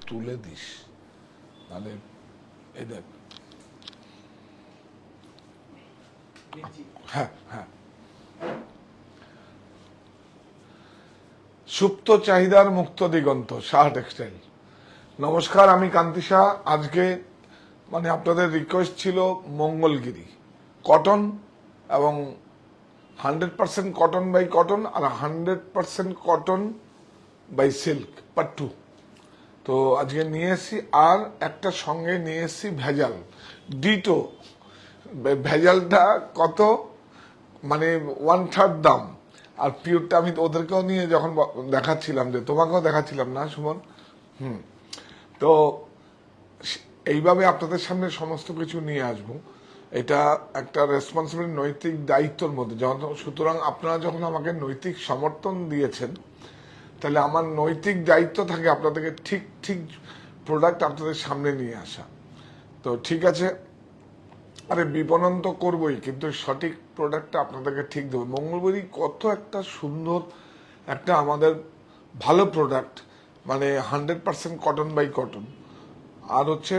তুলে দিস, মানে এই দেখ। হ্যাঁ হ্যাঁ, সুপ্ত চাহিদার মুক্ত দিগন্ত, সাহা টেক্সটাইল। নমস্কার, আমি কান্তি সাহা। আজকে মানে আপনাদের রিকোয়েস্ট ছিল মঙ্গলগিরি কটন, এবং 100% কটন বাই কটন আর 100% কটন বাই সিল্ক পাট্টু। তো আজকে নিয়ে এসেছি, আর একটা সঙ্গে নিয়ে এসেছি ভেজাল ডিটো। ভেজালটা কত, মানে 1/3 দাম। আর পিওরটা আমি ওদেরকেও নিয়ে যখন দেখাচ্ছিলাম, যে তোমাকেও দেখাচ্ছিলাম না সুমন, তো এইভাবে আপনাদের সামনে সমস্ত কিছু নিয়ে আসবো। এটা একটা রেসপন্সিবল নৈতিক দায়িত্বের মধ্যে। সুতরাং আপনারা যখন আমাকে নৈতিক সমর্থন দিয়েছেন, তাহলে আমার নৈতিক দায়িত্ব থাকে আপনাদেরকে ঠিক ঠিক প্রোডাক্ট আপনাদের সামনে নিয়ে আসা। তো ঠিক আছে, আরে বিপণন তো করবোই, কিন্তু সঠিক প্রোডাক্টটা আপনাদেরকে ঠিক দেবো। মঙ্গলবারই কত একটা সুন্দর একটা আমাদের ভালো প্রোডাক্ট, মানে 100% কটন বাই কটন, আর হচ্ছে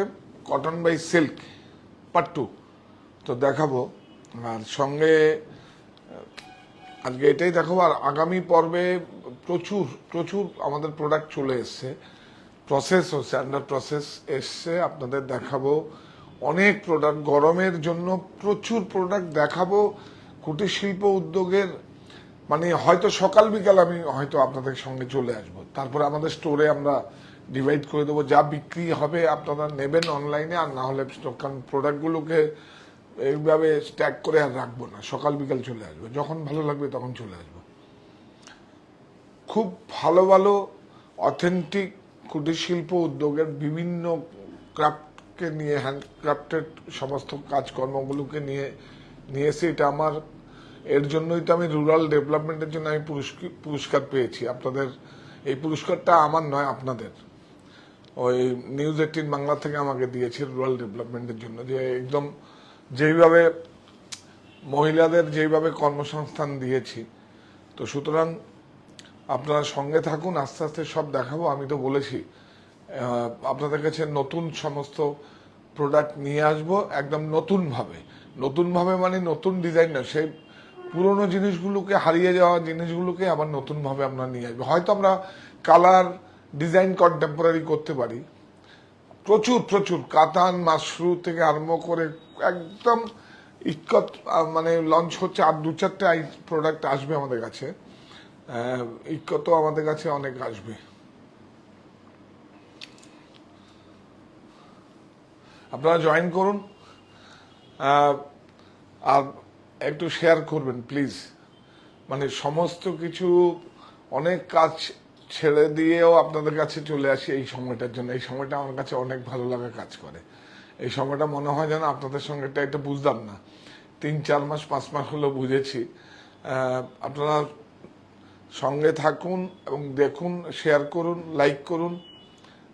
কটন বাই সিল্ক পাট্টু। তো দেখাবো, আর সঙ্গে আজকে এটাই দেখাবো। আর আগামী পর্বে প্রচুর প্রচুর আমাদের প্রোডাক্ট চলে এসছে, প্রসেস হচ্ছে, আন্ডার প্রসেস এসছে, আপনাদের দেখাবো অনেক প্রোডাক্ট। গরমের জন্য প্রচুর প্রোডাক্ট দেখাবো, কুটির শিল্প উদ্যোগের। মানে হয়তো সকাল বিকাল আমি হয়তো আপনাদের সঙ্গে চলে আসব, তারপরে আমাদের স্টোরে আমরা ডিভাইড করে দেবো। যা বিক্রি হবে আপনারা নেবেন অনলাইনে, আর না হলে কারণ প্রোডাক্টগুলোকে এইভাবে স্ট্যাক করে আর রাখবো না, সকাল বিকাল চলে আসবো, যখন ভালো লাগবে তখন চলে আসবো। খুব ভালো ভালো অথেন্টিক কুটির শিল্প উদ্যোগের বিভিন্ন ক্রাফটকে নিয়ে, হ্যান্ডক্রাফটেড সমস্ত কাজকর্মগুলোকে নিয়ে এসে, এটা আমার, এর জন্যই তো আমি রুরাল ডেভেলপমেন্টের জন্য আমি পুরস্কার পেয়েছি। আপনাদের এই পুরস্কারটা আমার নয়, আপনাদের। ওই নিউজ 18 বাংলা থেকে আমাকে দিয়েছে রুরাল ডেভেলপমেন্টের জন্য, যে একদম যেইভাবে মহিলাদের যেইভাবে কর্মসংস্থান দিয়েছি। তো সুতরাং আপনারা সঙ্গে থাকুন, আস্তে আস্তে সব দেখাবো। আমি তো বলেছি আপনাদের কাছে নতুন সমস্ত প্রোডাক্ট নিয়ে আসবো, একদম নতুনভাবে। নতুনভাবে মানে নতুন ডিজাইন না, সেই পুরোনো জিনিসগুলোকে, হারিয়ে যাওয়া জিনিসগুলোকে আবার নতুনভাবে আমরা নিয়ে আসবো। হয়তো আমরা কালার ডিজাইন কন্টেম্পোরারি করতে পারি, প্রচুর প্রচুর কাতান মাশরু থেকে আরম্ভ করে একদম ইক্কত, মানে লঞ্চ হচ্ছে, আর 2-4টে প্রোডাক্ট আসবে আমাদের কাছে। ইক্কত আমাদের কাছে অনেক আসবে। আপনারা জয়েন করুন, আর একটু শেয়ার করবেন প্লিজ। মানে সমস্ত কিছু, অনেক কাজ ছেড়ে দিয়েও আপনাদের কাছে চলে আসি এই সময়টার জন্য। এই সময়টা আমার কাছে অনেক ভালো লাগা কাজ করে। এই সময়টা মনে হয় যেন আপনাদের সঙ্গে এটা বুঝলাম না, 3-4 মাস 5 মাস হলো বুঝেছি। আপনারা সঙ্গে থাকুন এবং দেখুন, শেয়ার করুন, লাইক করুন,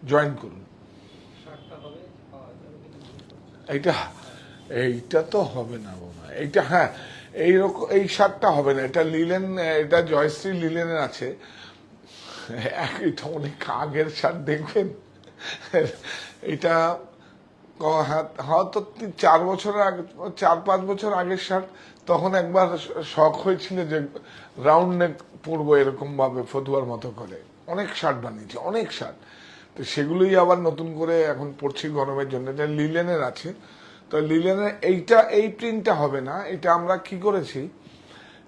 জয়েন করুন। এইটা এইটা তো হবে না বাবা, এইটা হ্যাঁ, এইরকম এই শার্টটা হবে না, এটা লিলেন, এটা জয়শ্রী লিলেনের আছে। এটা অনেক আগের শার্ট, দেখবেন এটা হয়তো 4 বছর আগে, 4-5 বছর আগের শার্ট। তখন একবার শখ হয়েছিল যে রাউন্ড নেক পরবো এরকম ভাবে ফতুয়ার মতো করে। অনেক শার্ট বানিয়েছি, অনেক শার্ট। তো সেগুলোই আবার নতুন করে এখন পড়ছি গরমের জন্য। এটা লিলেনের আছে। তো লিলেনের এইটা, এই প্রিন্টটা হবে না। এটা আমরা কি করেছি,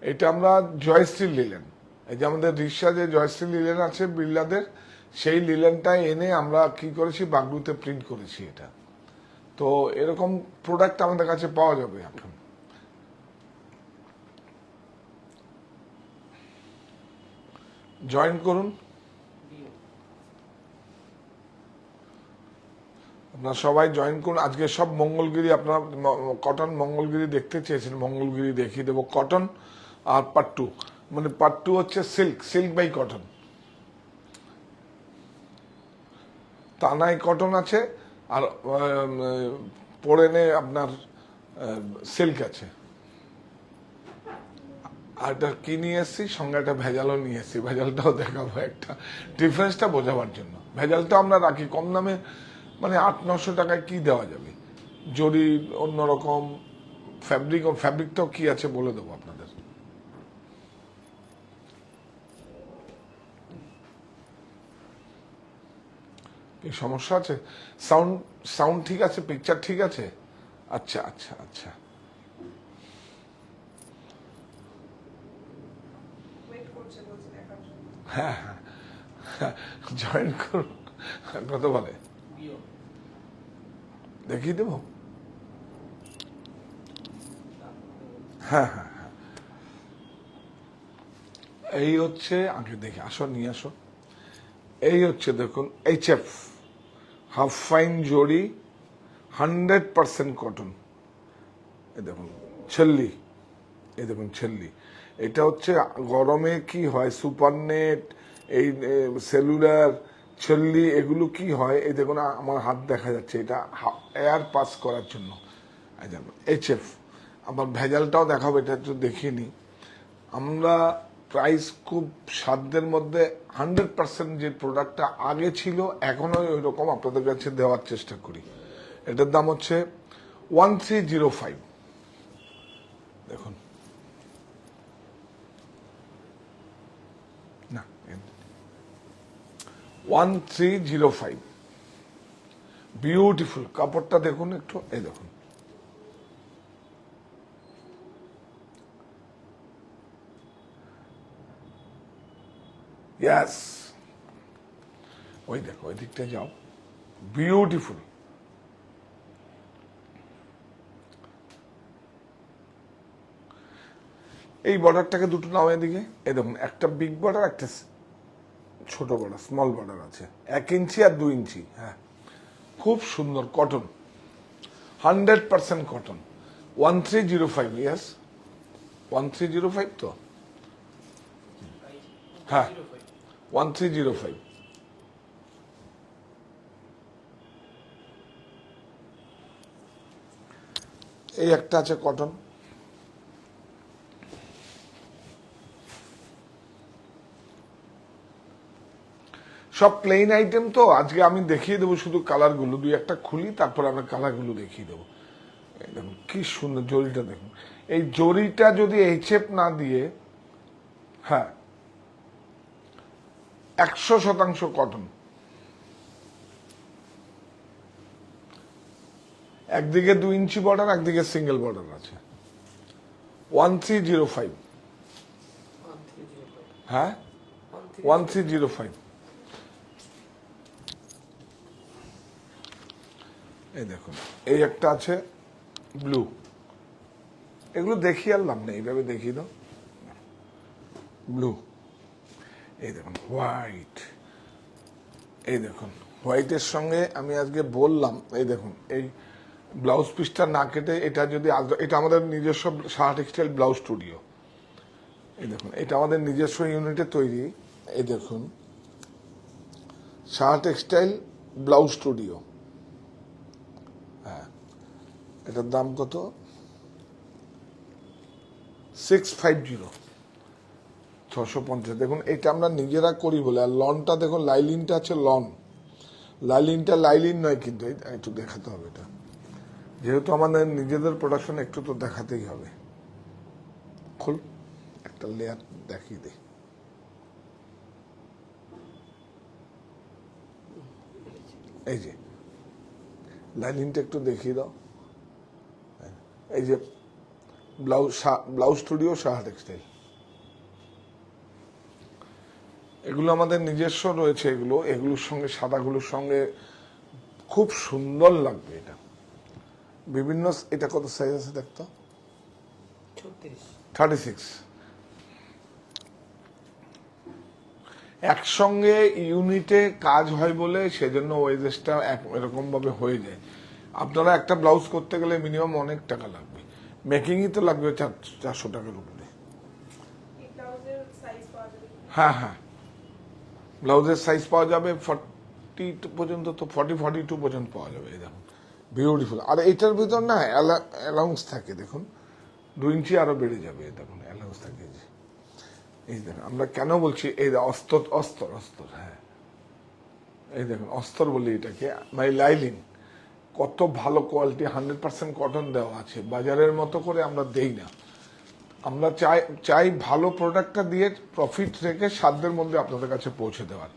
এটা আমরা জয়শ্রী লিলেন, এই যে আমাদের রিক্সা যে জয়শ্রী লিলেন আছে বিড়লাদের, সেই লিলেনটা এনে আমরা কি করেছি, বাগলুতে প্রিন্ট করেছি এটা। তো এরকম প্রোডাক্ট আমাদের কাছে পাওয়া যাবে। এখন জয়েন করুন, আপনারা সবাই জয়েন করুন। আজকে সব মঙ্গলগিরি, আপনারা কটন মঙ্গলগিরি দেখতে চেয়েছেন, মঙ্গলগিরি দেখিয়ে দেবো। কটন আর পাট্টু, মানে পাট্টু হচ্ছে সিল্ক, সিল্ক বাই কটন। তানাই কটন আছে, আর পড়েনে আপনার সিল্ক আছে। আর এটা কি নিয়ে এসছি, সঙ্গে একটা ভেজালও নিয়ে এসছি, ভেজালটাও দেখাবো, একটা ডিফারেন্সটা বোঝাবার জন্য। ভেজালটা আমরা রাখি কম দামে, মানে 800-900 টাকায় কি দেওয়া যাবে, জরি অন্যরকম, ফ্যাব্রিকটাও কি আছে বলে দেবো আপনাদের। কি সমস্যা আছে? সাউন্ড সাউন্ড ঠিক আছে? পিকচার ঠিক আছে? আচ্ছা আচ্ছা আচ্ছা, হ্যাঁ হ্যাঁ, জয়েন করুন। কত বলে দেখিয়ে দেবো? হ্যাঁ হ্যাঁ হ্যাঁ, এই হচ্ছে, আগে দেখে আসো, নিয়ে আসো। এই হচ্ছে দেখুন HF হাফ ফাইন জরি, 100% কটন। এই দেখুন ছেল্লি, এই দেখুন ছেল্লি। এটা হচ্ছে গরমে কি হয়, সুপার নেট, এই সেলুলার ছেল্লি, এগুলো কি হয়, এই দেখুন আমার হাত দেখা যাচ্ছে, এটা এয়ার পাস করার জন্য। HF, আবার ভেজালটাও দেখাবো, এটা একটু দেখিয়ে নিই। আমরা প্রাইস খুব সাধ্যের মধ্যে 100% যে প্রোডাক্টটা আগে ছিল এখনো ওই রকম আপনাদের কাছে দেওয়ার চেষ্টা করি। এটার দাম হচ্ছে 1305। দেখুন না, 1305, বিউটিফুল কাপড়টা দেখুন একটু, এই দেখুন ইয়াস, ওই দেখো ওই দিকটা যাও, বিউটিফুল। এই বর্ডারটাকে দুটো নাও এদিকে, এই দেখুন একটা বিগ বর্ডার, একটা ছোট বর্ডার, স্মল বর্ডার আছে, 1 ইঞ্চি আর 2 ইঞ্চি। হ্যাঁ, খুব সুন্দর কটন, 100% কটন, 1305। ইয়াস, 1305 তো, হ্যাঁ 1305। এই একটা আছে কটন, সব প্লেন আইটেম তো। আজকে আমি দেখিয়ে দেবো শুধু কালারগুলো, দুই একটা খুলি, তারপর আমরা কালারগুলো দেখিয়ে দেবো। এই দেখুন কি সুন্দর জরিটা দেখুন, এই জরিটা যদি HF না দিয়ে, হ্যাঁ 100% কটন। একদিকে 2 ইঞ্চি বর্ডার, একদিকে সিঙ্গেল বর্ডার আছে, 1305। হ্যাঁ 1305। এই দেখুন এই একটা আছে ব্লু, এগুলো দেখিয়ে আনলাম না, এইভাবে দেখিয়ে দাও। ব্লু, এই দেখুন হোয়াইট, এই দেখুন হোয়াইটের সঙ্গে আমি আজকে বললাম, এই দেখুন এই ব্লাউজ পিসটা না কেটে, এটা যদি এটা আমাদের নিজস্ব সাহা টেক্সটাইল ব্লাউজ স্টুডিও। এই দেখুন এটা আমাদের নিজস্ব ইউনিটে তৈরি। এই দেখুন সাহা টেক্সটাইল ব্লাউজ স্টুডিও। হ্যাঁ, এটার দাম কত? 650, 650। দেখুন এটা আমরা নিজেরা করি বলে। আর লনটা দেখুন, লাইলিনটা আছে লন, লাইলিনটা লাইলিন নয় কিন্তু, একটু দেখাতে হবে এটা, যেহেতু আমাদের নিজেদের প্রোডাকশন একটু তো দেখাতেই হবে। খোল, একটা লেয়ার দেখিয়ে দে। এই যে লাইনিংটা একটু দেখিয়ে দাও। এই যে ব্লাউজ স্টুডিও সাহা টেক্সটাইল, এগুলো আমাদের নিজস্ব রয়েছে। এগুলোর সঙ্গে সাদাগুলোর সঙ্গে খুব সুন্দর লাগবে এটা। বিভিন্ন, এটা কত সাইজ আছে দেখতো? 36। একসঙ্গে ইউনিটে কাজ হয় বলে সেজন্য ওয়েজেসটা এরকম ভাবে হয়ে যায়। আপনারা একটা ব্লাউজ করতে গেলে মিনিমাম অনেক টাকা লাগবে, মেকিংই তো লাগবে 400 টাকার উপরে। হ্যাঁ হ্যাঁ, ব্লাউজের সাইজ পাওয়া যাবে 40 পর্যন্ত, তো 42 পর্যন্ত পাওয়া যাবে। এই দেখুন বিউটিফুল। আর এটার ভিতর না অ্যালাউন্স থাকে, দেখুন 2 ইঞ্চি আরো বেড়ে যাবে, দেখুন অ্যালাউন্স থাকে। এই দেখুন আমরা কেন বলছি, এই অস্তর অস্তর অস্তর, হ্যাঁ এই দেখুন অস্তর বলি এটাকে, মানে লাইলিন, কত ভালো কোয়ালিটি, 100% কটন দেওয়া আছে। বাজারের মতো করে আমরা দেই না, আমরা চাই ভালো প্রোডাক্টটা দিয়ে প্রফিট রেখে সাধ্যের মধ্যে আপনাদের কাছে পৌঁছে দেওয়ার।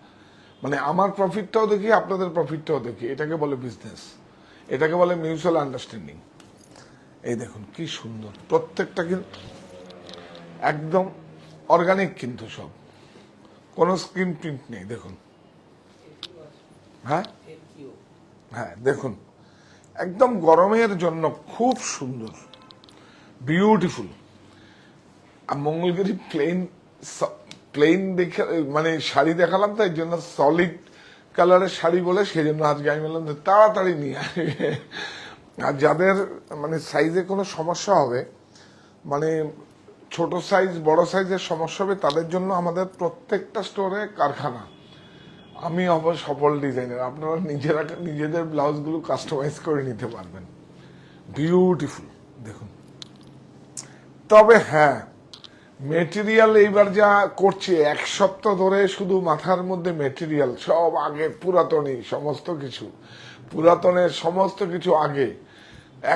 মানে আমার প্রফিটটাও দেখি, আপনাদের প্রফিটটাও দেখি, এটাকে বলে বিজনেস, এটাকে বলে মিউচুয়াল আন্ডারস্ট্যান্ডিং। এই দেখুন কি সুন্দর, প্রত্যেকটা কিন্তু একদম অর্গানিক, কিন্তু সব কোনো স্ক্রিন প্রিন্ট নেই। দেখুন, হ্যাঁ হ্যাঁ দেখুন, একদম গরমের জন্য খুব সুন্দর, বিউটিফুল। আর মঙ্গলগিরি প্লেন দেখে মানে শাড়ি দেখালাম, তাই জন্য সলিড কালারের শাড়ি বলে সেই জন্য আজকে আমি বললাম যে তাড়াতাড়ি নিয়ে আসবে। আর যাদের মানে সাইজে কোনো সমস্যা হবে, মানে ছোট সাইজ বড় সাইজের সমস্যা হবে, তাদের জন্য আমাদের প্রত্যেকটা স্টোরে কারখানা। আমি সফল ডিজাইনার, আপনারা নিজেদের ব্লাউজগুলো কাস্টমাইজ করে নিতে পারবেন। বিউটিফুল দেখুন। তবে হ্যাঁ, মেটেরিয়াল এইবার যা করছে, এক সপ্তাহ ধরে শুধু মাথার মধ্যে মেটেরিয়াল সব আগে, পুরাতনই সমস্ত কিছু, পুরাতনের সমস্ত কিছু আগে,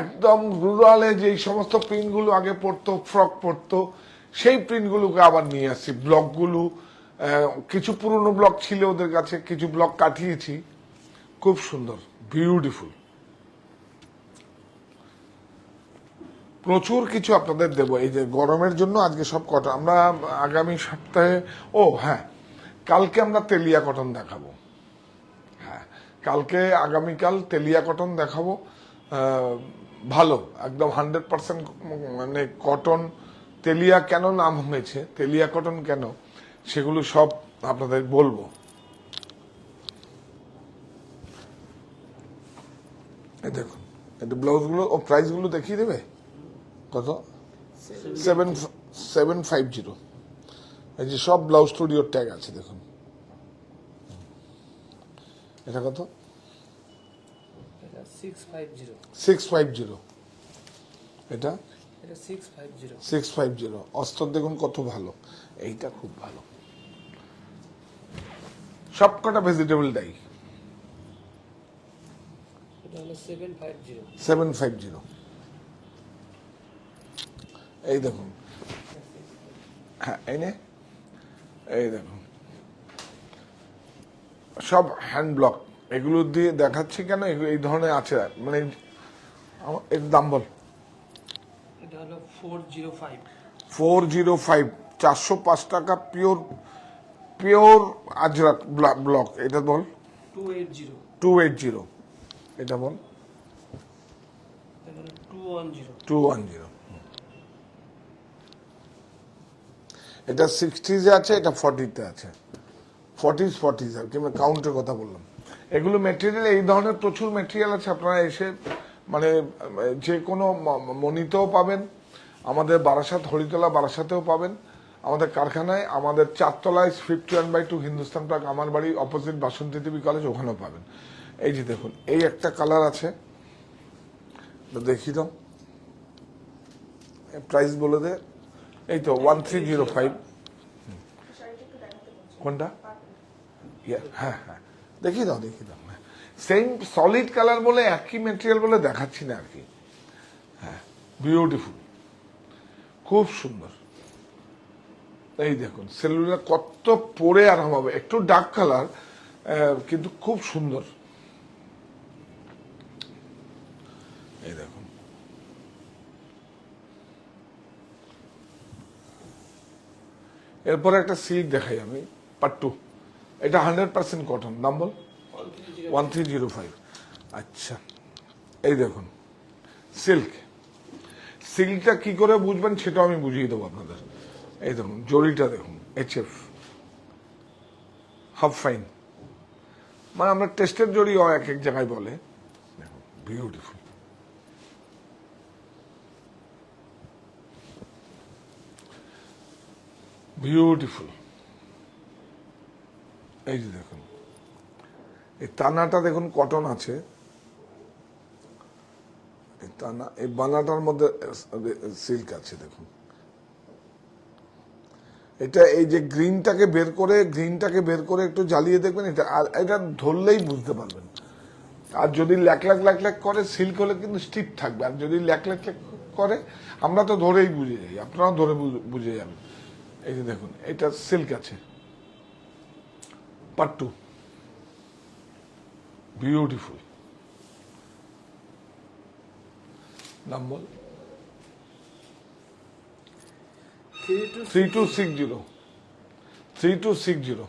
একদম রুরালে যেই সমস্ত প্রিন্টগুলো আগে পড়তো, ফ্রক পড়তো, সেই প্রিন্টগুলোকে আবার নিয়ে আসছি। ব্লকগুলো কিছু পুরনো ব্লক ছিল ওদের কাছে, কিছু ব্লক কাটিয়েছি, খুব সুন্দর, বিউটিফুল। প্রচুর কিছু আপনাদের দেবো এই যে গরমের জন্য। আজকে সব কটন, আমরা আগামী সপ্তাহে, ও হ্যাঁ, কালকে আমরা তেলিয়া কটন দেখাবো। হ্যাঁ, কালকে আগামীকাল তেলিয়া কটন দেখাবো, ভালো একদম 100% মানে কটন। তেলিয়া কেন নাম হয়েছে, তেলিয়া কটন কেন, সেগুলো সব আপনাদের বলবো। এই দেখুন, এটা ব্লাউজগুলো ও প্রাইসগুলো দেখিয়ে দেবে কত? 750। এই যে সব ব্লাউজ স্টুডিওর ট্যাগ আছে দেখুন। এটা কত? 650। এটা 650। অস্তর দেখুন কত ভালো, এইটা খুব ভালো, সবকটা ভেজিটেবল ডাই। 750। এই দেখুন, হ্যাঁ এই দেখুন সব হ্যান্ড ব্লক। এগুলো দিয়ে দেখাচ্ছি কেন, এই ধরনের আছে, মানে এর দাম বল। এটা হলো 405। 405, 405 টাকা, পিওর আজরাক ব্লক। এটা বল। 280। এটা বল। 210। এটা 60 আছে, এটা 40-তে আছে, 40 আর কি, আমি কাউন্টের কথা বললাম। এগুলো মেটেরিয়াল, এই ধরনের প্রচুর মেটেরিয়াল আছে, আপনারা এসে মানে যে কোনো মনিতেও পাবেন, আমাদের বারাসাত হরিতলা বারাসাতেও পাবেন, আমাদের কারখানায়, আমাদের 4তলায় 51/2 হিন্দুস্তান পার্ক, আমার বাড়ি অপোজিট বাসন্তী দেবী কলেজ, ওখানেও পাবেন। এই যে দেখুন, এই একটা কালার আছে, দেখি তো প্রাইস বলে দে। এই তো 1305। কোনটা? হ্যাঁ হ্যাঁ, দেখি দাও। সেম সলিড কালার বলে, একই মেটেরিয়াল বলে দেখাচ্ছি না আর কি। হ্যাঁ, বিউটিফুল, খুব সুন্দর। এই দেখুন সেলুলার কত পরে আরাম হবে, একটু ডার্ক কালার কিন্তু খুব সুন্দর। এই দেখুন, এরপরে একটা সিল্ক দেখাই আমি, পাট্টু। এটা 100% কটন, দাম বল। 1305। আচ্ছা, এই দেখুন সিল্কটা কি করে বুঝবেন সেটাও আমি বুঝিয়ে দেবো আপনাদের। এই দেখুন জরিটা দেখুন, HF হাফ ফাইন, মানে আমরা টেস্টের জড়ি এক এক জায়গায় বলে। দেখুন বিউটিফুল, বিউটিফুল। এই যে দেখুন, এই তানাটা দেখুন কটন আছে, এই বানাটার মধ্যে সিল্ক আছে দেখুন। এটা এই যে গ্রিনটাকে বের করে একটু জ্বালিয়ে দেখবেন, এটা আর এটা ধরলেই বুঝতে পারবেন। আর যদি ল্যাক ল্যাক করে সিল্ক হলে কিন্তু স্টিপ থাকবে, আর যদি ল্যাক করে আমরা তো ধরেই বুঝে যাই, আপনারাও ধরে বুঝে যাবেন। এই যে দেখুন এটা সিল্ক আছে, পাট্টু, বিউটিফুল। নাম বল। 3260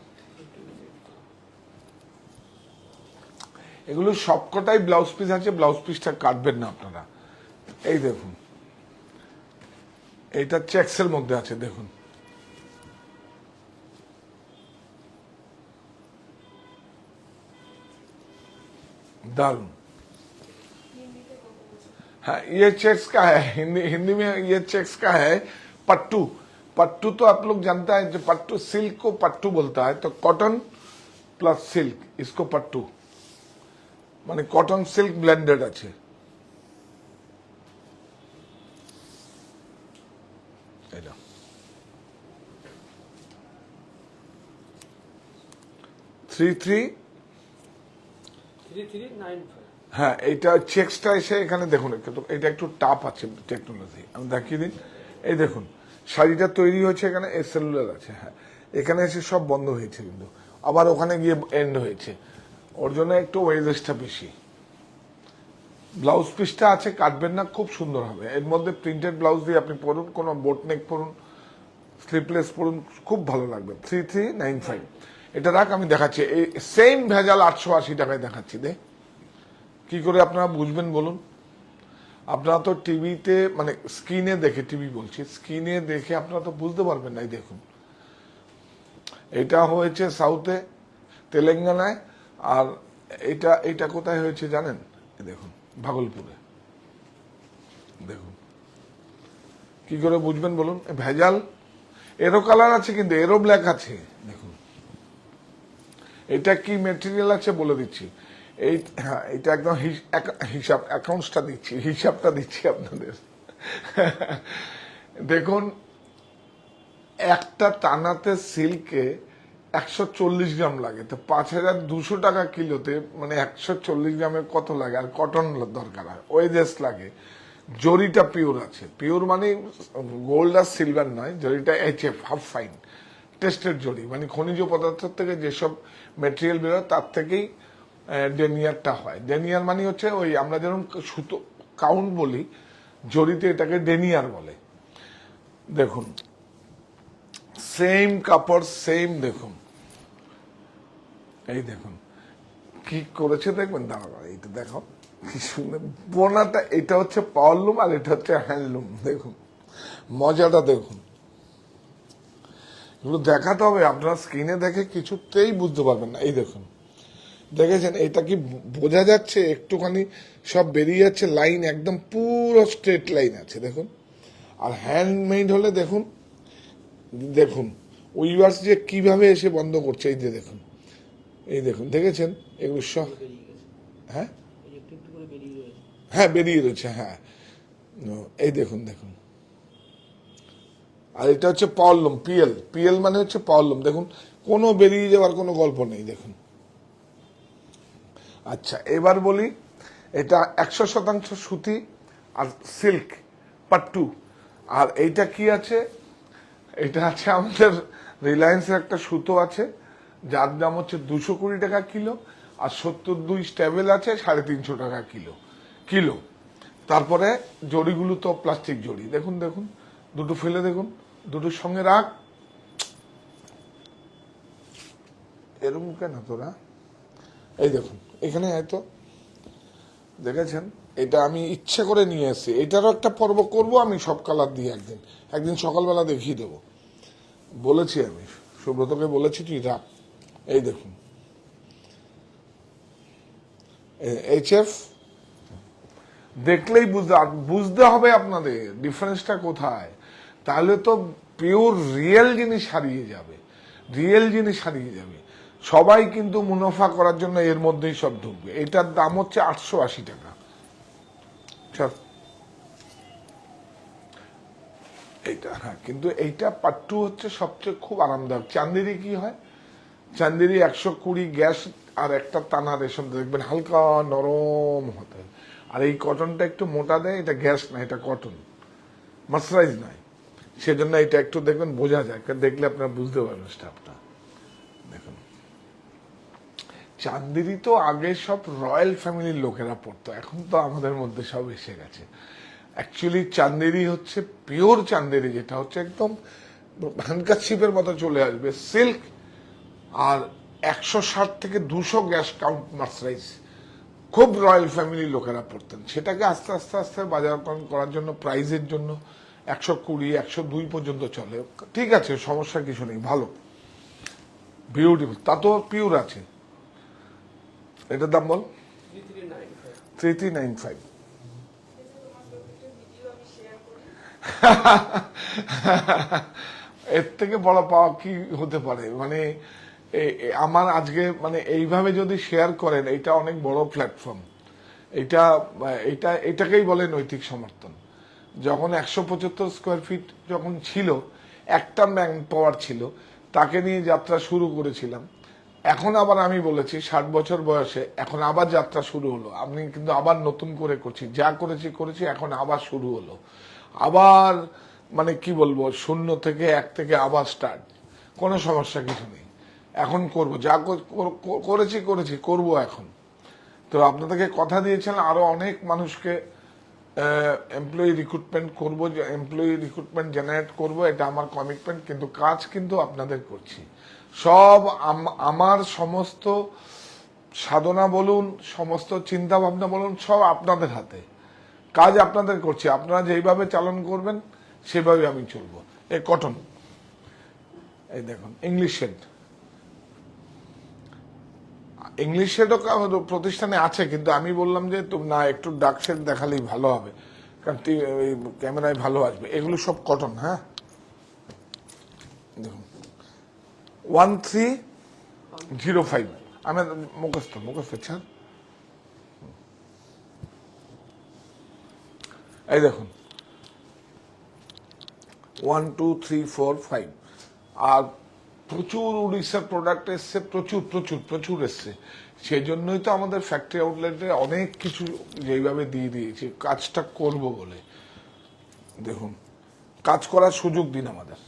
এগুলো সবকটাই ব্লাউজ পিস আছে, ব্লাউজ পিসটা কাটবেন না আপনারা। এই দেখুন এইটা চেক্সের মধ্যে আছে, দেখুন दारुण। हाँ ये चेक्स का है, हिंदी में ये चेक्स का है पट्टू। पट्टू तो आप लोग जानता है, जो पट्टू सिल्क को पट्टू बोलता है, तो कॉटन प्लस सिल्क इसको पट्टू माने कॉटन सिल्क ब्लेंडेड আছে। এটা 3395। হ্যাঁ এইটা চেক্সটা এসে এখানে দেখুন, এটা একটু টাপ আছে টেকনোলজি, আমি দেখিয়ে দিন। এই দেখুন শাড়িটা তৈরি হয়েছে, এখানে সেলুলার আছে, হ্যাঁ এখানে এসে সব বন্ধ হয়েছে, কিন্তু আবার ওখানে গিয়ে এন্ড হয়েছে, ওর জন্য একটু ওয়েজেসটা বেশি। ব্লাউজ পিসটা আছে, কাটবেন না, খুব সুন্দর হবে। এর মধ্যে প্রিন্টেড ব্লাউজ দিয়ে আপনি পরুন, কোনো বোট নেক পরুন, স্লিপলেস পরুন, খুব ভালো লাগবে। 3395 এটা রাখ, আমি দেখাচ্ছি। এই সেম ভেজাল 880 টাকায় দেখাচ্ছি। দে কি করে আপনারা বুঝবেন বলুন? আপনারা তো টিভিতে মানে স্ক্রিনে দেখে, টিভি বলছি, স্ক্রিনে দেখে আপনারা তো বুঝতে পারবেন না। এই দেখুন এটা হয়েছে সাউথে, তেলেঙ্গানায়, আর এটা কোথায় হয়েছে জানেন? দেখুন ভাগলপুরে। দেখুন কি করে বুঝবেন বলুন? ভেজাল। এরো কালার আছে, কিন্তু এরো ব্ল্যাক আছে। দেখুন এটা কি মেটেরিয়াল আছে বলে দিচ্ছি। এই হ্যাঁ এটা একদম হিসাবটা দিচ্ছি আপনাদের। দেখুন একটা টানাতে সিল্কে 140 গ্রাম লাগে, তো 5200 টাকা কিলোতে মানে 140 গ্রামের কত লাগে? আর কটন দরকার হয়, ওয়েজেস লাগে। জরিটা পিওর আছে, পিওর মানে গোল্ড আর সিলভার নয়, জরিটা HF হাফ ফাইন টেস্টেড জরি, মানে খনিজ পদার্থ থেকে যেসব মেটেরিয়াল বেরোয় তার থেকেই ডেনিয়ারটা হয়। ডেনিয়ার মানে হচ্ছে ওই আমরা যেরকম সুতো কাউন্ট বলি, জরিতে এটাকে ডেনিয়ার বলে। দেখুন সেম কাপড় সেম, দেখুন এই দেখুন কি করেছে দেখবেন। দাঁড়া এইটা দেখো কি সুন্দর বোনাটা। এটা হচ্ছে পাওয়ারলুম আর এটা হচ্ছে হ্যান্ডলুম। দেখুন মজাটা দেখুন, এগুলো দেখাতে হবে। আপনারা স্ক্রিনে দেখে কিছুতেই বুঝতে পারবেন না। এই দেখুন দেখেছেন এটা কি বোঝা যাচ্ছে? একটুখানি সব বেরিয়ে যাচ্ছে, লাইন একদম পুরো স্ট্রেট লাইন আছে। দেখুন আর হ্যান্ডমেড হলে দেখুন, দেখুন উইভার্স যে কিভাবে এসে বন্ধ করছে। এই যে দেখুন, এই দেখুন দেখেছেন এগুলো সব। হ্যাঁ হ্যাঁ বেরিয়ে রয়েছে, হ্যাঁ এই দেখুন। দেখুন আর এটা হচ্ছে পাওয়ারলুম, পিএল মানে হচ্ছে পাওয়ারলুম। দেখুন কোনো বেরিয়ে যাওয়ার কোনো গল্প নেই। দেখুন আচ্ছা এবার বলি, এটা 100% সুতি আর সিল্ক পাট্টু। আর এইটা কি আছে? এটা আছে আমাদের রিলায়েন্সের একটা সুতো আছে, যার দাম হচ্ছে 220 টাকা কিলো, আর 72 স্টেবেল আছে 350 টাকা কিলো। তারপরে জড়িগুলো তো প্লাস্টিক জড়ি। দেখুন দেখুন দুটো ফেলে দেখুন, দুটোর সঙ্গে রাখ। এরকম কেন তোরা? এই দেখুন এখানে হয়তো দেখেছেন, এটা আমি ইচ্ছে করে নিয়ে এসেছি। এটারও একটা পর্ব করব আমি, সব কালার দিয়ে একদিন সকালবেলা দেখিয়ে দেবো। বলেছি আমি সুব্রতকে বলেছি, তুই রাখ। এই দেখুন HF দেখলেই বুঝতে হবে আপনাদের ডিফারেন্সটা কোথায়। তাহলে তো পিওর রিয়েল জিনিস হারিয়ে যাবে, সবাই কিন্তু মুনাফা করার জন্য এর মধ্যেই সব ঢুকবে। এটার দাম হচ্ছে 880 টাকা। এইটা হ্যাঁ, কিন্তু এইটা পাট্টু হচ্ছে সবচেয়ে খুব আরামদায়ক। চান্দেরি কি হয়, চান্দেরি 120 গ্যাস আর একটা টানা রেশম দেখবেন হালকা নরম হতে হয়। আর এই কটনটা একটু মোটা দেয়, এটা গ্যাস না, এটা কটন, মার্সারাইজ নয়। সেজন্য এটা একটু দেখবেন বোঝা যায়, দেখলে আপনারা বুঝতে পারবেন স্টাফটা। দেখুন চান্দেরি তো আগে সব রয়্যাল ফ্যামিলির লোকেরা পড়তো, এখন তো আমাদের মধ্যে সব এসে গেছে। অ্যাকচুয়ালি চান্দেরি হচ্ছে পিওর চান্দেরি, যেটা হচ্ছে একদম হ্যান্ডকারচিপের মতো চলে আসবে, সিল্ক। আর 160 থেকে 200 গ্যাস কাউন্ট মার্সারাইজ, খুব রয়্যাল ফ্যামিলির লোকেরা পড়তেন। সেটাকে আস্তে আস্তে আস্তে বাজারকরণ করার জন্য প্রাইজের জন্য 120, 102 পর্যন্ত চলে। ঠিক আছে, সমস্যা কিছু নেই, ভালো, বিউটিফুল। তা তো পিওর আছে। এটার দাম বল। 3395। এর থেকে বড় পাওয়া কি হতে পারে? মানে আমার আজকে মানে এইভাবে যদি শেয়ার করেন, এটা অনেক বড় প্ল্যাটফর্ম। এটা এটা এটাকেই বলে নৈতিক সমর্থন। যখন 175 স্কোয়ার ফিট যখন ছিল, একটা ম্যান পাওয়ার ছিল, তাকে নিয়ে যাত্রা শুরু করেছিলাম। এখন আবার আমি বলেছি 60 বছর বয়সে এখন আবার যাত্রা শুরু হলো। আমি কিন্তু আবার নতুন করে করছি, যা করেছি এখন আবার শুরু হলো। আবার মানে কি বলবো, শূন্য থেকে 1 থেকে আবার স্টার্ট। কোনো সমস্যা কিছু নেই, এখন করব, যা করেছি করব এখন। তো আপনাদেরকে কথা দিয়েছিলাম আরো অনেক মানুষকে এমপ্লয়ি রিক্রুটমেন্ট করব, এমপ্লয়ি রিক্রুটমেন্ট জেনারেট করব, এটা আমার কমিটমেন্ট। কিন্তু কাজ কিন্তু আপনাদের করছি, সব আমার সমস্ত সাধনা বলুন, সমস্ত চিন্তা ভাবনা বলুন, সব আপনাদের হাতে। কাজ আপনাদের করছি, আপনারা যেইভাবে চালন করবেন সেভাবে আমি চলবো। এই কটন, এই দেখুন ইংলিশ শেড। ইংলিশ শেডও প্রতিষ্ঠানে আছে, কিন্তু আমি বললাম যে না, একটু ডার্ক শেড দেখালেই ভালো হবে, কারণ ক্যামেরায় ভালো আসবে। এগুলো সব কটন। হ্যাঁ দেখুন 1305। আমি মুখস্থ ছাড়। এই দেখুন 1 2 3 4 5। আর প্রচুর উড়িষ্যার প্রোডাক্ট এসছে, প্রচুর এসছে। সেই জন্যই তো আমাদের ফ্যাক্টরি আউটলেটে অনেক কিছু যেইভাবে দিয়ে দিয়েছি কাজটা করব বলে। দেখুন কাজ করার সুযোগ দিন আমাদের।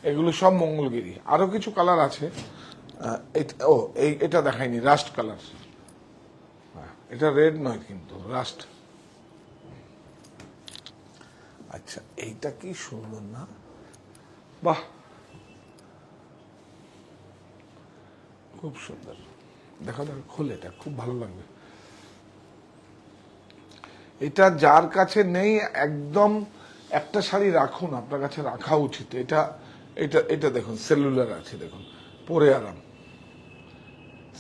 এগুলো সব মঙ্গলগিরি। আরো কিছু কালার আছে। এটা দেখাইনি, রাস্ট কালার। এটা রেড নয় কিন্তু রাস্ট। আচ্ছা এইটা কি সুন্দর না, বাহ, খুব সুন্দর। দেখো খোলে, এটা খুব ভালো লাগবে। এটা যার কাছে নেই, একদম একটা শাড়ি রাখুন, আপনার কাছে রাখা উচিত। এটা এটা এটা দেখুন সেলুলার আছে, দেখুন পরে আরাম।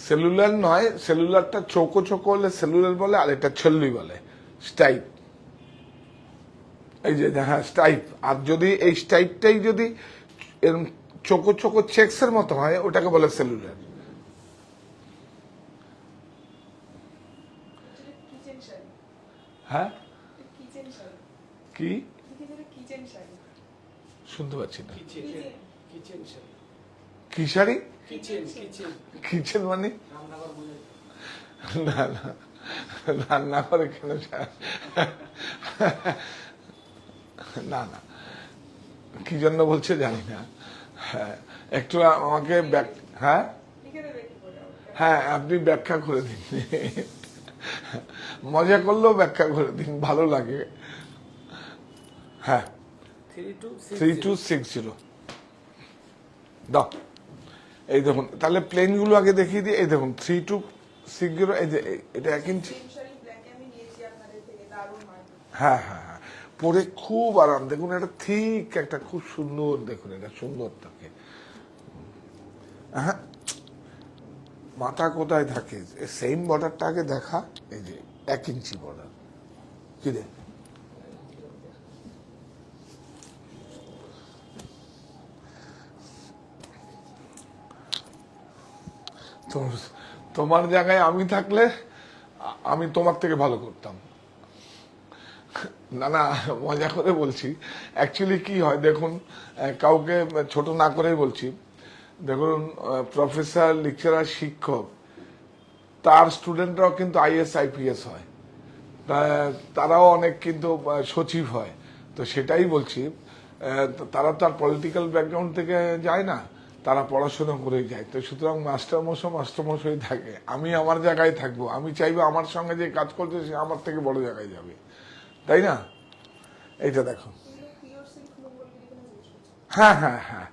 সেলুলার নয়, সেলুলারটা চৌকো হলে সেলুলার বলে, আর এটা ছল্লি বলে, স্টাইপ। এই যে হ্যাঁ স্টাইপ। আর যদি এই স্টাইপটাই যদি এরকম চৌকো চেক্সের মতো হয়, ওটাকে বলে সেলুলার। হ্যাঁ কি শুনতে পাচ্ছি না। কি শাড়ি? কিচেন মানে না না, রান্না করে কেন? না না, কি জন্য বলছে জানি না। হ্যাঁ একটু আমাকে হ্যাঁ হ্যাঁ আপনি ব্যাখ্যা করে দিন, মজা করলেও ব্যাখ্যা করে দিন, ভালো লাগে। হ্যাঁ 3260 দাও। এই দেখুন, তাহলে প্লেন গুলো আগে দেখিয়ে দিই। এই দেখুন 3260, এই যে এটা 1 ইঞ্চি। হ্যাঁ হ্যাঁ হ্যাঁ, পরে খুব আরাম। দেখুন এটা ঠিক একটা খুব সুন্দর, দেখুন এটা সুন্দর থাকে। হ্যাঁ মাথা কোথায় থাকে, সেম বর্ডারটা আগে দেখা। এই যে 1 ইঞ্চি বর্ডার, কি রে? তোমার জায়গায় আমি থাকলে আমি তোমার থেকে ভালো করতাম। না না, মজা করে বলছি। অ্যাকচুয়ালি কি হয় দেখুন, কাউকে ছোট না করেই বলছি, দেখুন প্রফেসর, লেকচারার, শিক্ষক, তার স্টুডেন্টরাও কিন্তু আইএস আইপিএস হয়, তারাও অনেক কিন্তু সচিব হয়। তো সেটাই বলছি, তারা তার পলিটিক্যাল ব্যাকগ্রাউন্ড থেকে যায় না, তারা পড়াশোনা করে যায়। তো সুতরাং মাস্টারমশাই থাকে, আমি আমার জায়গায় থাকবো, আমি চাইবো আমার সঙ্গে যে কাজ করছে সে আমার থেকে বড় জায়গায় যাবে, তাই না? এইটা দেখো, হ্যাঁ হ্যাঁ হ্যাঁ,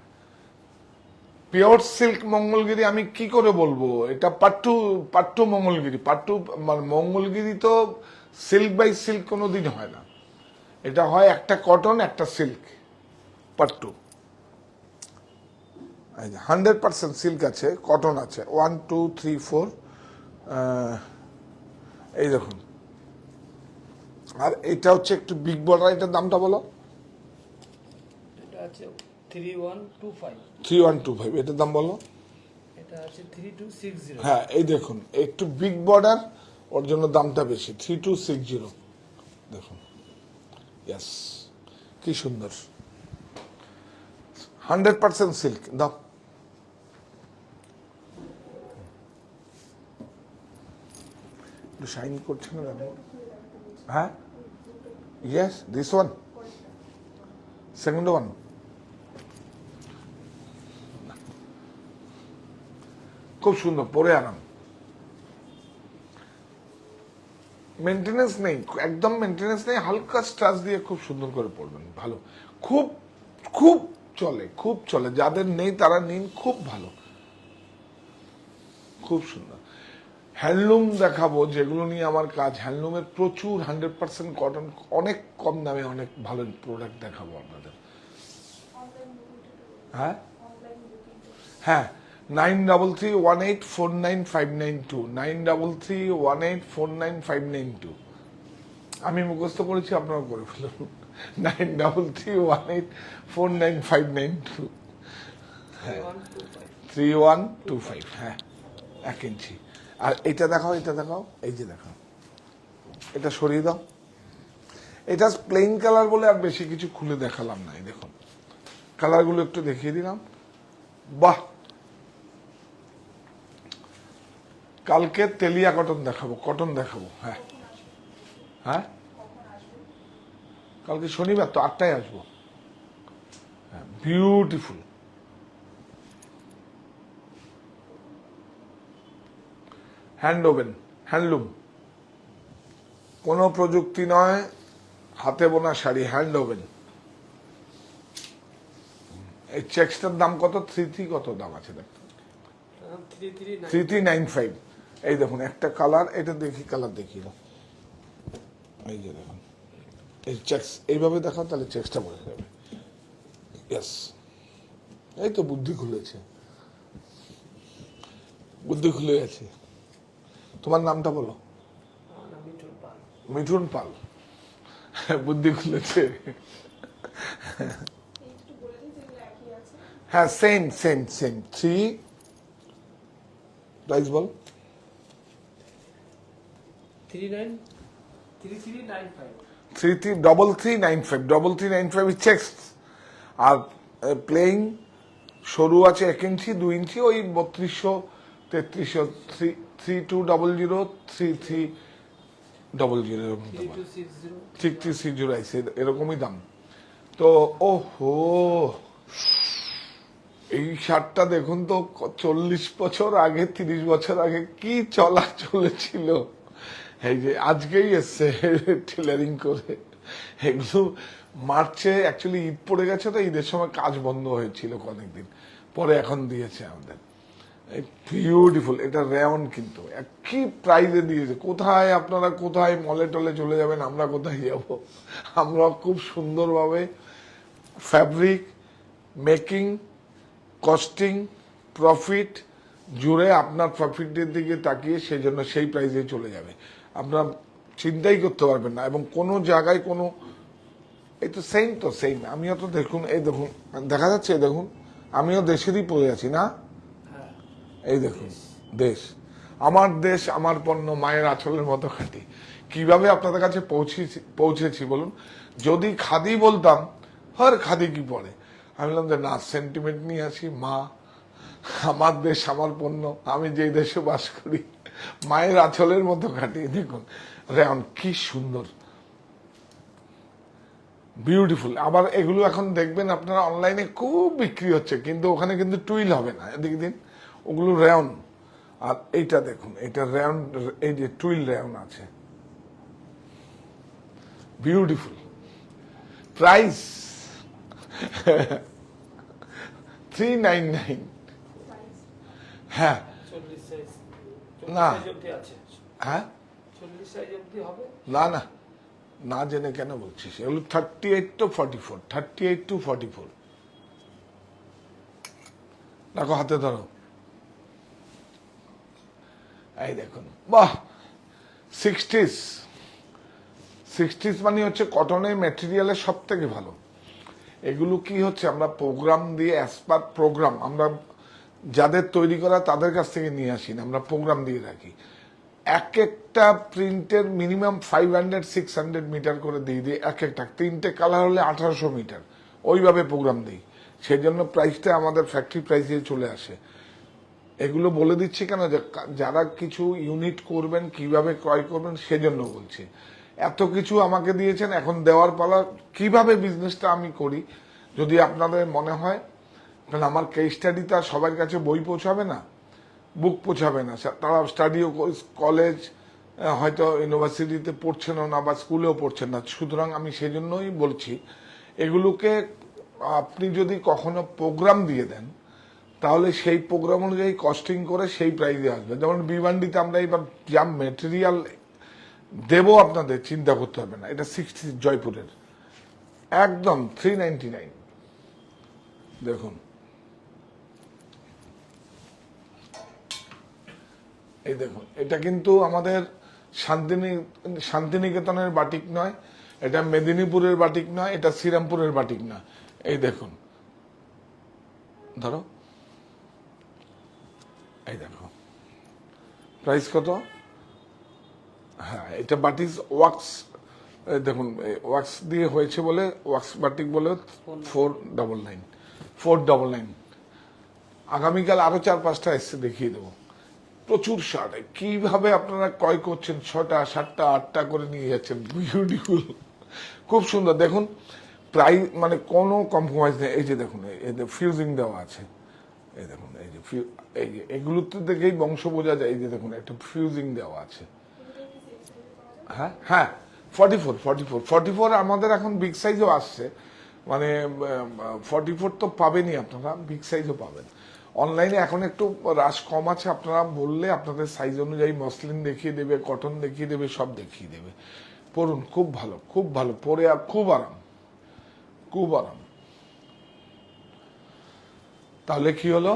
পিওর সিল্ক মঙ্গলগিরি আমি কি করে বলবো, এটা পাট্টু পাট্টু মঙ্গলগিরি, পাট্টু মানে মঙ্গলগিরি তো সিল্ক বাই সিল্ক কোনোদিন হয় না, এটা হয় একটা কটন একটা সিল্ক, পাট্টু 100% সিল্ক আছে, কটন আছে, 1 2 3 4, এই দেখুন। আর এটা হচ্ছে একটু বিগ বর্ডার, এটার দামটা বলো। এটা আছে 3125, 3125, এটার দাম বলো। এটা আছে 3260। হ্যাঁ এই দেখুন, একটু বিগ বর্ডার, ওর জন্য দামটা বেশি, 3260, দেখুন। ইয়েস, কি সুন্দর, 100% সিল্ক। দাও, একটু শাইন করছে না দেখো। হ্যাঁ, yes, this one, second one. খুব সুন্দর, পরে আরাম, মেনটেনেন্স নেই, একদম মেনটেনেন্স নেই, হালকা স্ট্রাচ দিয়ে খুব সুন্দর করে পড়বেন, ভালো, খুব খুব চলে, খুব চলে, যাদের নেই তারা নিন, খুব ভালো, খুব সুন্দর। হ্যান্ডলুম দেখাবো, যেগুলো নিয়ে আমার কাজ, হ্যান্ডলুমের প্রচুর 100% কটন, অনেক কম দামে অনেক ভালো প্রোডাক্ট দেখাবো আপনাদের। হ্যাঁ হ্যাঁ, 9331849592, 9331849592, আমি মুখস্থ করেছি, আপনারা করে ফেলুন, 9331849592, 3125, হ্যাঁ 1 ইঞ্চি। আর এটা দেখাও, এটা দেখাও, এই যে দেখাও, এটা সরিয়ে দাও, এটা প্লেন কালার বলে আর বেশি কিছু খুলে দেখালাম না, এই দেখুন কালারগুলো একটু দেখিয়ে দিলাম। বাহ, কালকে তেলিয়া কটন দেখাবো, কটন দেখাবো। হ্যাঁ হ্যাঁ, কালকে শনিবার তো 8টায় আসবো। হ্যাঁ, বিউটিফুল, হ্যান্ড ওভেন, হ্যান্ডলুম, কোনো প্রযুক্তি নয়, হাতে বোনা শাড়ি, হ্যান্ড ওভেন। এই চেক্সটার দাম কত, 3 কত দাম আছে দেখতে, 3395। এই দেখুন একটা কালার, এটা দেখি, কালার দেখি না, এই যে দেখুন, এই চেক্স এইভাবে দেখাও, তাহলে চেক্সটা বোঝা যাবে। ইয়েস, এই তো বুদ্ধি খুলেছে, বুদ্ধি খুলে গেছে। তোমার নামটা বলো। মিঠুন পাল, বুদ্ধি খুলেছে। হ্যাঁ, same same same, 3 price ball. 3395 checks. Are playing সরু আছে 1 ইঞ্চি, 2 ইঞ্চি, ওই 3200 3300, 3200 3300 এরকম দাম, 3360 এরকমই দাম। তো ওহো, এই শার্টটা দেখুন তো, 40 বছর আগে, 30 বছর আগে কি চলা চলেছিল, এই যে আজকেই এসছে টেলারিং করে। এগুলো মার্চে, অ্যাকচুয়ালি ঈদ পড়ে গেছে, তো ঈদের সময় কাজ বন্ধ হয়েছিল অনেকদিন, পরে এখন দিয়েছে আমাদের। বিউটিফুল, এটা রেয়ন, কিন্তু কি প্রাইজে দিয়েছে, কোথায় আপনারা, কোথায় মলে টলে চলে যাবেন, আমরা কোথায় যাব, আমরা খুব সুন্দরভাবে ফ্যাব্রিক, মেকিং, কস্টিং, প্রফিট জুড়ে আপনার প্রফিটের দিকে তাকিয়ে সেই জন্য সেই প্রাইসে চলে যাবে, আপনার চিন্তাই করতে পারবেন না। এবং কোনো জায়গায় কোনো, এই তো সেম, তো সেম, আমিও তো দেখুন, এই দেখুন দেখা যাচ্ছে, দেখুন আমিও দেশেরই পড়ে আছি না, এই দেখুন দেশ। আমার দেশ আমার পণ্য মায়ের আঁচলের মতো খাঁটি। কিভাবে আপনাদের কাছে পৌঁছেছি বলুন? যদি খাদি বলতাম, হর খাদি কি পড়ে, আমি বললাম যে না, সেন্টিমেন্ট নিয়ে আসি, মা আমার দেশ আমার পণ্য, আমি যে দেশে বাস করি, মায়ের আঁচলের মতো খাঁটি। দেখুন রেয়ন কি সুন্দর, বিউটিফুল। আবার এগুলো এখন দেখবেন আপনারা অনলাইনে খুব বিক্রি হচ্ছে, কিন্তু ওখানে কিন্তু টুইল হবে না, এদিকে দিন, ওগুলো রেয়ন। আর এইটা দেখুন, এটা রেয়ন, এই যে টুইল রেয়ন আছে, বিউটিফুল। প্রাইস 399। হ্যাঁ 40 সাইজ, না। 40 সাইজ অবধি আছে। হ্যাঁ 40 সাইজ অবধি হবে। না না, না জেনে কেন বলছিস, এগুলো 38 to 44, 38 to 44। দেখো হাতে ধরো, এই দেখুন, বাহ, 60s। 60s মানে হচ্ছে কটনের মেটেরিয়ালের সব থেকে ভালো। এগুলো কি হচ্ছে, আমরা প্রোগ্রাম দিয়ে, অ্যাজ পার প্রোগ্রাম, আমরা যাদের তৈরি করা তাদের কাছ থেকে নিয়ে আসি না, আমরা প্রোগ্রাম দিয়ে রাখি। এক একটা প্রিন্টের মিনিমাম 500-600 মিটার করে দিয়ে দিই, এক একটা, 3টে কালার হলে 1800 মিটার, ওইভাবে প্রোগ্রাম দিই। সেই জন্য প্রাইসটা আমাদের ফ্যাক্টরি প্রাইসে চলে আসে। এগুলো বলে দিচ্ছি কেন, যে যারা কিছু ইউনিট করবেন, কিভাবে ক্রয় করবেন, সেজন্য বলছি। এত কিছু আমাকে দিয়েছেন, এখন দেওয়ার পালা কিভাবে বিজনেসটা আমি করি। যদি আপনাদের মনে হয়, কারণ আমার কেস স্টাডিটা সবার কাছে বই পৌঁছাবে না, বুক পৌঁছাবে না, তারা স্টাডিও, কলেজ, হয়তো ইউনিভার্সিটিতে পড়ছেন না বা স্কুলেও পড়ছেন না। সুতরাং আমি সেই জন্যই বলছি, এগুলোকে আপনি যদি কখনো প্রোগ্রাম দিয়ে দেন, তাহলে সেই প্রোগ্রাম অনুযায়ী কস্টিং করে সেই প্রাইসে আসবে। যেমন বিমান্ডিতে আমরা এবার যা মেটেরিয়াল দেব আপনাদের, চিন্তা করতে হবে না। এটা 60 জয়পুরের, একদম 399। দেখুন, এই দেখুন, এটা কিন্তু আমাদের শান্তিনিকেতনের বাটিক নয়, এটা মেদিনীপুরের বাটিক নয়, এটা শ্রীরামপুরের বাটিক নয়। এই দেখুন, ধরো, এই দেখো প্রাইস কত। হ্যাঁ, এটা বাটিক ওয়াক্স, দেখুন ওয়াক্স দিয়ে হয়েছে বলে ওয়াক্স বাটিক বলে 499, 499। আগামীকাল আরো 4-5টা এসছে, দেখিয়ে দেবো। প্রচুর শার্ট, কিভাবে আপনারা ক্রয় করছেন, 6টা 7টা 8টা করে নিয়ে যাচ্ছেন, বিউটিফুল, খুব সুন্দর। দেখুন প্রাইস মানে কোনো কম্প্রোমাইজ নেই। এই যে দেখুন, এই যে ফিউজিং দেওয়া আছে, এই দেখুন, এই যে এই যে এগুলোতে দেখেই বংশ বোঝা যায়। এই যে দেখুন, একটা ফিউজিং দেওয়া আছে। হ্যাঁ হ্যাঁ, 44 আমাদের এখন বিগ সাইজও আসছে, মানে 44 তো পাবেনই আপনারা, বিগ সাইজও পাবেন। অনলাইনে এখন একটু রাশ কম আছে, আপনারা বললে আপনাদের সাইজ অনুযায়ী মসলিন দেখিয়ে দেবে, কটন দেখিয়ে দেবে, সব দেখিয়ে দেবে। পরুন, খুব ভালো, খুব ভালো, পরে আর খুব আরাম, খুব আরাম। তাহলে কি হলো,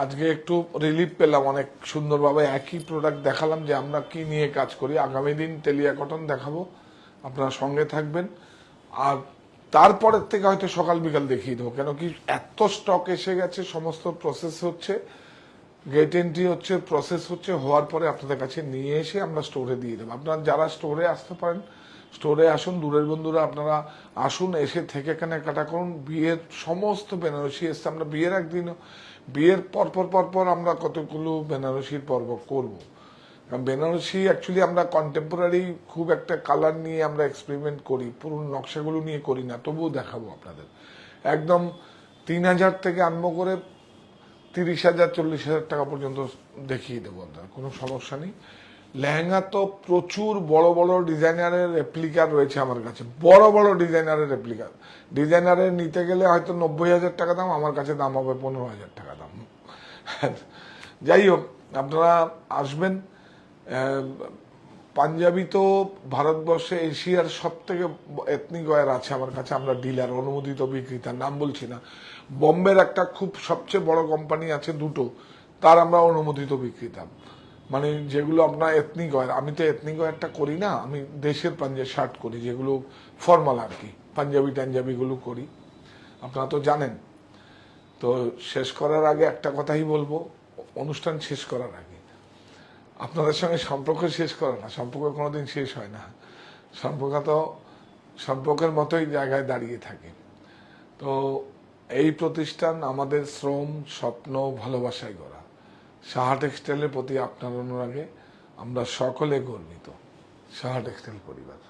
আজকে একটু রিলিফ পেলাম, অনেক সুন্দরভাবে একই প্রোডাক্ট দেখালাম যে আমরা কি নিয়ে কাজ করি। আগামী দিন তেলিয়া কটন দেখাবো, আপনারা সঙ্গে থাকবেন। আর তারপরের থেকে হয়তো সকাল বিকাল দেখিয়ে দেবো, কেন কি এত স্টক এসে গেছে, সমস্ত প্রসেস হচ্ছে, গেট এন্ট্রি হচ্ছে, প্রসেস হচ্ছে, হওয়ার পরে আপনাদের কাছে নিয়ে এসে আমরা স্টোরে দিয়ে দেবো। আপনারা যারা স্টোরে আসতে পারেন, স্টোরে আসুন, দূরের বন্ধুরা আপনারা আসুন, এসে থেকে কেনাকাটা করুন। বিয়ের সমস্ত বেনারসি এসছে, আমরা বিয়ের একদিনও, বিয়ের পরপর আমরা কতগুলো বেনারসির পর্ব করব। কারণ বেনারসি অ্যাকচুয়ালি আমরা কন্টেম্পোরারি খুব একটা কালার নিয়ে আমরা এক্সপেরিমেন্ট করি, পুরো নকশাগুলো নিয়ে করি না, তবুও দেখাবো আপনাদের। একদম 3000 থেকে আরম্ভ করে 30,000 40,000 টাকা পর্যন্ত দেখিয়ে দেবো আপনার, কোনো সমস্যা নেই। লেহেঙ্গা তো প্রচুর বড় বড় ডিজাইনারের রেপ্লিকা রয়েছে আমার কাছে, বড় বড় ডিজাইনারের রেপ্লিকা। ডিজাইনারের নিতে গেলে হয়তো 90,000 টাকা দাম, আমার কাছে দাম হবে 15,000 টাকা দাম। যাই হোক, আপনারা আসবেন। পাঞ্জাবি তো ভারতবর্ষে এশিয়ার সব থেকে এথনিক ওয়্যার আছে আমার কাছে, আমরা ডিলার, অনুমোদিত বিক্রেতা, নাম বলছি না। বোম্বের একটা খুব সবচেয়ে বড় কোম্পানি আছে, দুটো, তার আমরা অনুমোদিত বিক্রেতা। মানে যেগুলো আপনার এথনিক ওয়্যার, আমি তো এথনিক ওয়্যারটা করি না, আমি দেশের পাঞ্জাবি শার্ট করি, যেগুলো ফর্মাল আর কি, পাঞ্জাবি টাঞ্জাবিগুলো করি, আপনারা তো জানেন। তো শেষ করার আগে একটা কথাই বলবো, অনুষ্ঠান শেষ করার আগে, আপনাদের সঙ্গে সম্পর্ক শেষ করে না, সম্পর্ক কোনোদিন শেষ হয় না, সম্পর্ক তো সম্পর্কের মতোই জায়গায় দাঁড়িয়ে থাকে। তো এই প্রতিষ্ঠান আমাদের শ্রম, স্বপ্ন, ভালোবাসায় গড়া। সাহা টেক্সটাইলের প্রতি আপনার অনুরাগে আমরা সকলে গর্বিত। সাহা টেক্সটাইল পরিবার।